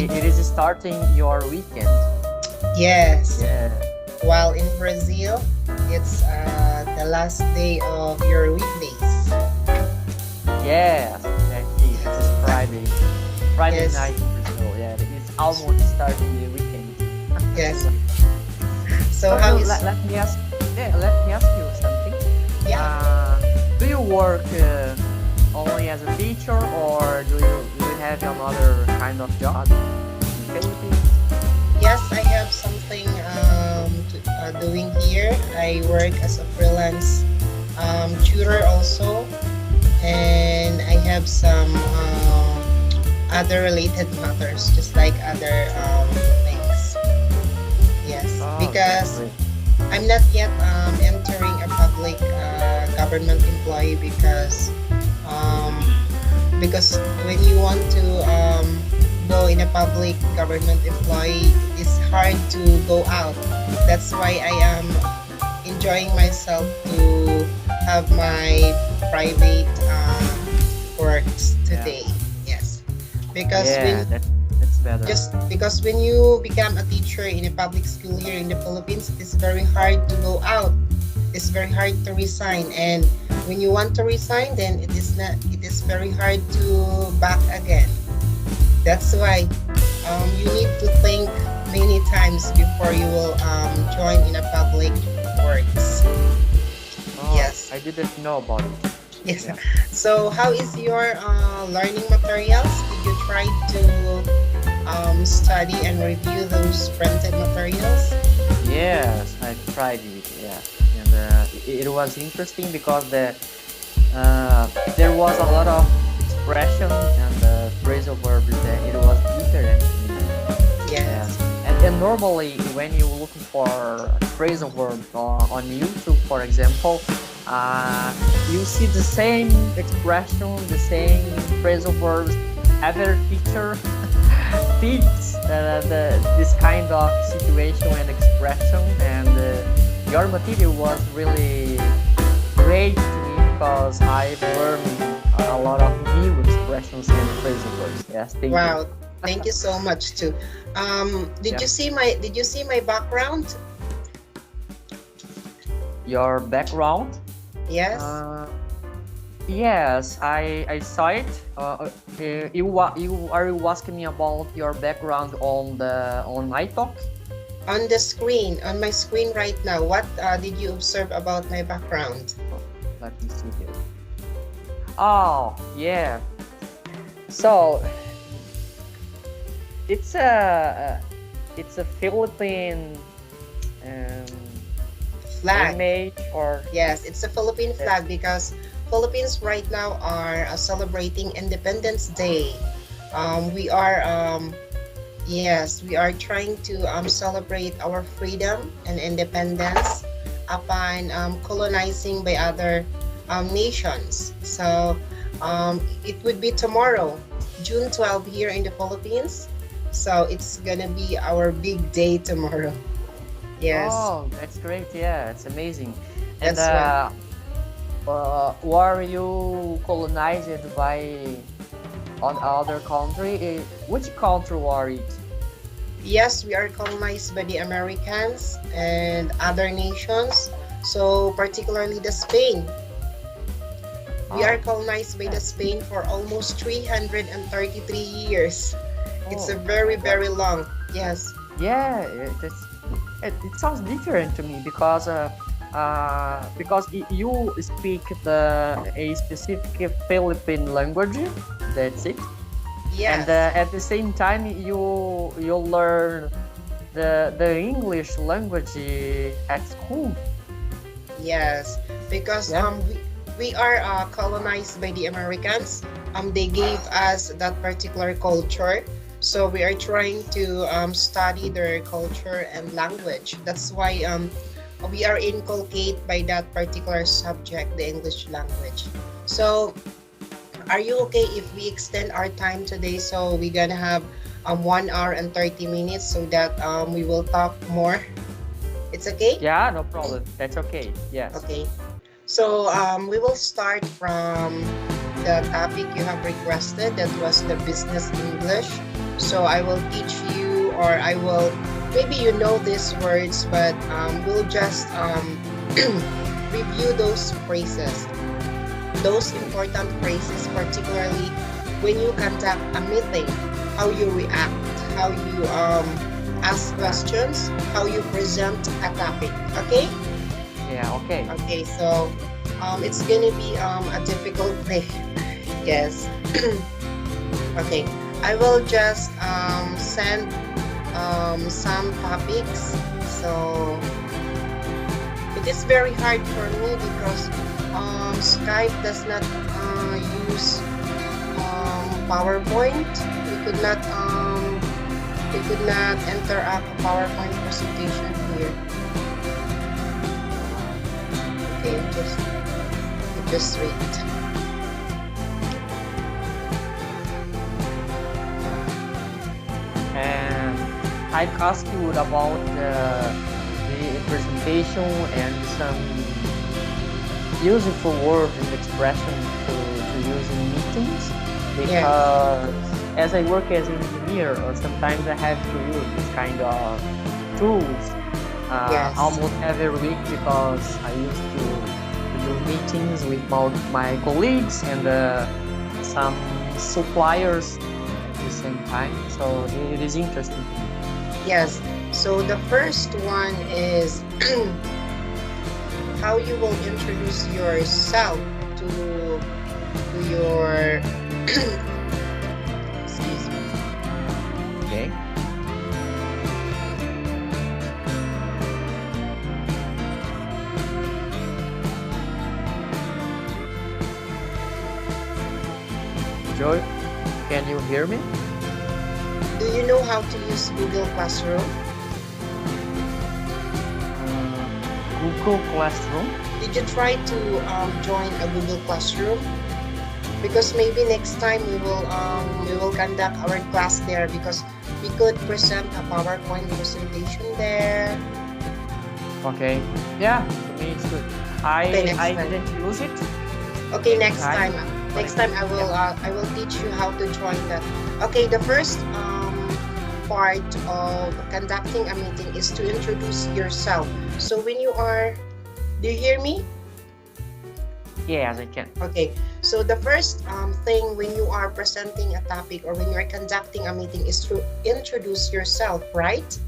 it is starting your weekend. Yes. Yeah. While in Brazil, it's the last day of your weekdays. Yes, exactly. This is Friday. Friday Yes. night in Brazil. Yeah, it's almost starting the weekend. Yes. So So how is let me ask. Yeah, let me ask you something. yeah? Do you work only as a teacher, or do you have another kind of job in Philippines? Yes, I have something doing here. I work as a freelance tutor also, and I have some other related matters, just like other things. Yes, Oh, that's because great. I'm not yet entering a public government employee um, because when you want to go in a public government employee, it's hard to go out. That's why I am enjoying myself to have my private works Yeah, today. Yes, because yeah, that's better. when you become a teacher in a public school here in the Philippines, it's very hard to go out. It's very hard to resign, and when you want to resign, then it is very hard to back again. That's why you need to think many times before you will join in a public works. Oh, Yes. I didn't know about it. Yes. Yeah. So how is your learning materials? Did you try to study and review those printed materials? Yes, I tried it. Yeah, and it was interesting because there was a lot of expression and phrasal verbs that it was different to me. Yes, Yes. and normally when you looking for phrasal verbs on YouTube, for example, you see the same expression, the same phrasal verbs. Every teacher teaches this kind of situation and expression, and your material was really great to me because I've learned a lot of new expressions and phrasal verbs. Yes, thank you. Wow. Thank you so much too. Yeah, Did you see my background? your background. Yes. Uh, yes, I saw it. You are you asking me about your background on iTalk? On my screen right now, what did you observe about my background? Oh, let me see here. Oh, yeah. So it's a Philippine um, Flag. image or Yes, it's a Philippine yes. flag because Philippines right now are celebrating Independence Day. We are yes, we are trying to celebrate our freedom and independence upon colonizing by other nations. So it would be tomorrow, June 12 here in the Philippines. So it's gonna be our big day tomorrow. Yes, Oh, that's great. Yeah, it's amazing. And that's right. were you colonized by on other country? Which country were it? Yes, we are colonized by the Americans and other nations. So particularly the Spain. We are Oh, colonized by yeah. the Spain for almost 333 years. It's a Oh very, my God. very long. Yes. Yeah, it sounds different to me because you speak a specific Philippine language. That's it. And Yes. at the same time, you learn the English language at school. Yes. Because Yeah. we are colonized by the Americans. They gave us that particular culture. So we are trying to study their culture and language. That's why we are inculcated by that particular subject, the English language. So are you okay if we extend our time today? So we're gonna have 1 hour and 30 minutes so that we will talk more. It's okay? Yeah, no problem. That's okay. Yes. Okay. So we will start from the topic you have requested. That was the business English. So I will teach you, or I will, maybe you know these words, but we'll just review those phrases, those important phrases, particularly when you conduct a meeting, how you react, how you ask questions, how you present a topic. Okay? Yeah, okay. Okay, so it's gonna be a difficult thing. Yes. Okay, I will just send some topics. So it is very hard for me because Skype does not use PowerPoint. We could not enter up a PowerPoint presentation here. Okay, just wait. And I'd ask you about the presentation and some useful words and expression to use in meetings, because as I work as an engineer, sometimes I have to use this kind of tools almost every week, because I used to do meetings with my colleagues and some suppliers at the same time. So it is interesting. Yes. So the first one is how you will introduce yourself to your excuse me. Okay. Joy, can you hear me? Do you know how to use Google Classroom? Google Classroom? Did you try to join a Google Classroom? Because maybe next time we will conduct our class there, because we could present a PowerPoint presentation there. Okay. Yeah, to me it's good. I didn't use it. Okay, next time I will teach you how to join that. Okay, the first part of conducting a meeting is to introduce yourself. So when you are, do you hear me? Yes, I can. Okay, so the first thing when you are presenting a topic or when you are conducting a meeting is to introduce yourself, right?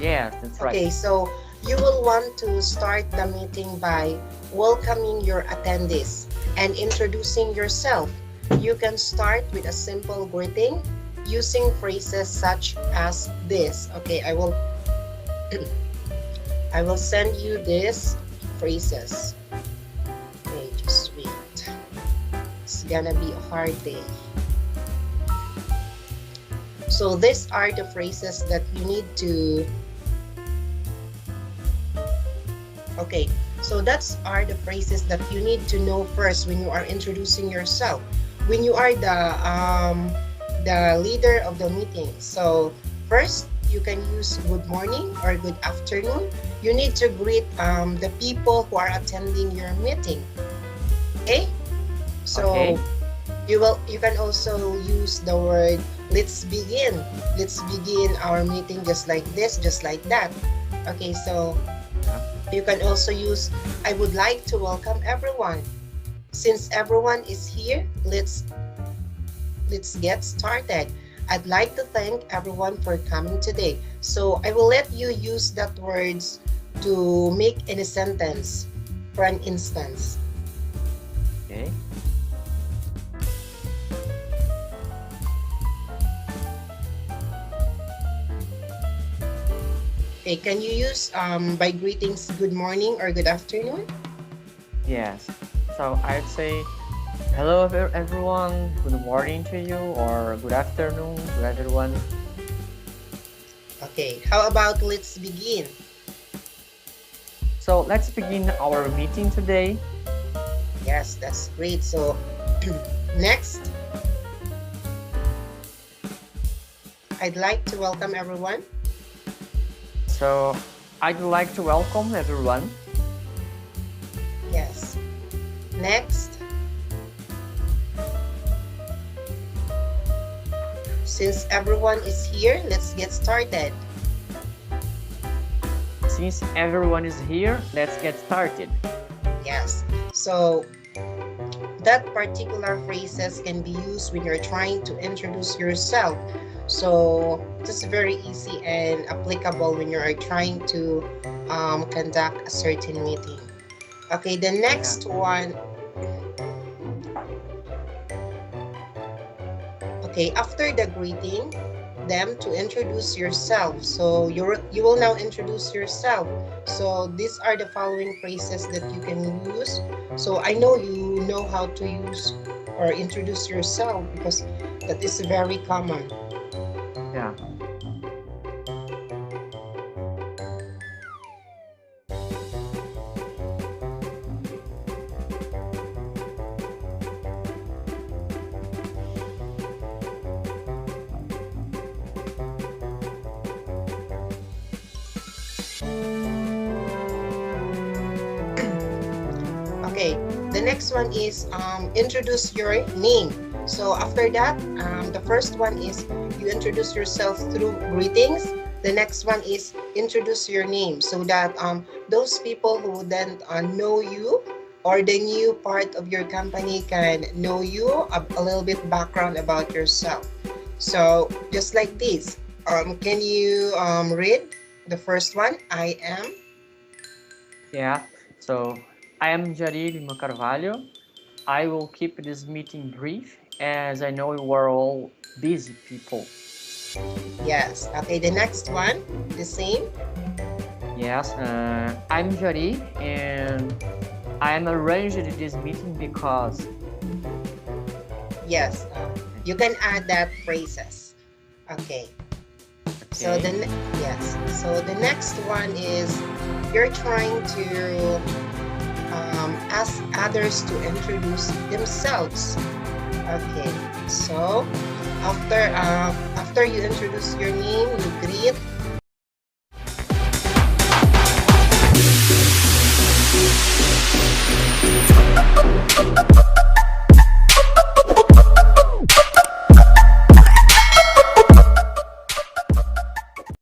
Yes, that's right. Okay, so you will want to start the meeting by welcoming your attendees and introducing yourself. You can start with a simple greeting using phrases such as this. Okay, I will send you these phrases. Okay, just wait. It's gonna be a hard day. So these are the phrases that you need to. Okay, so are the phrases that you need to know first when you are introducing yourself. When you are the leader of the meeting. So first, you can use good morning or good afternoon. You need to greet the people who are attending your meeting. Okay? So you can also use the word let's begin. Let's begin our meeting just like this, just like that. Okay, so you can also use I would like to welcome everyone. Since everyone is here, let's get started. I'd like to thank everyone for coming today. So I will let you use that words to make any sentence. For an instance. Okay. Okay, can you use by greetings good morning or good afternoon? Yes. So I'd say hello everyone, good morning to you, or good afternoon to everyone. Okay, how about let's begin? So let's begin our meeting today. Yes, that's great. So next, I'd like to welcome everyone. So I'd like to welcome everyone. Yes. Next. since everyone is here, let's get started. Since everyone is here, let's get started. Yes. So that particular phrases can be used when you're trying to introduce yourself. So this is very easy and applicable when you are trying to conduct a certain meeting. Okay, the next one. Okay, after the greeting, them to introduce yourself. So you will now introduce yourself. So these are the following phrases that you can use. So I know you know how to use or introduce yourself because that is very common. Yeah. Okay, the next one is introduce your name. So after that, the first one is you introduce yourself through greetings. The next one is introduce your name so that those people who then know you or the new part of your company can know you a little bit background about yourself. So just like this, can you read the first one? I am. Yeah. So I am Jari Lima Carvalho. I will keep this meeting brief as I know you are all busy people. Yes. Okay, the next one, the same. Yes, I'm Jari and I am arranged this meeting because. Yes, you can add that phrases. Okay. So yes. So the next one is you're trying to ask others to introduce themselves. Okay. So after you introduce your name, you greet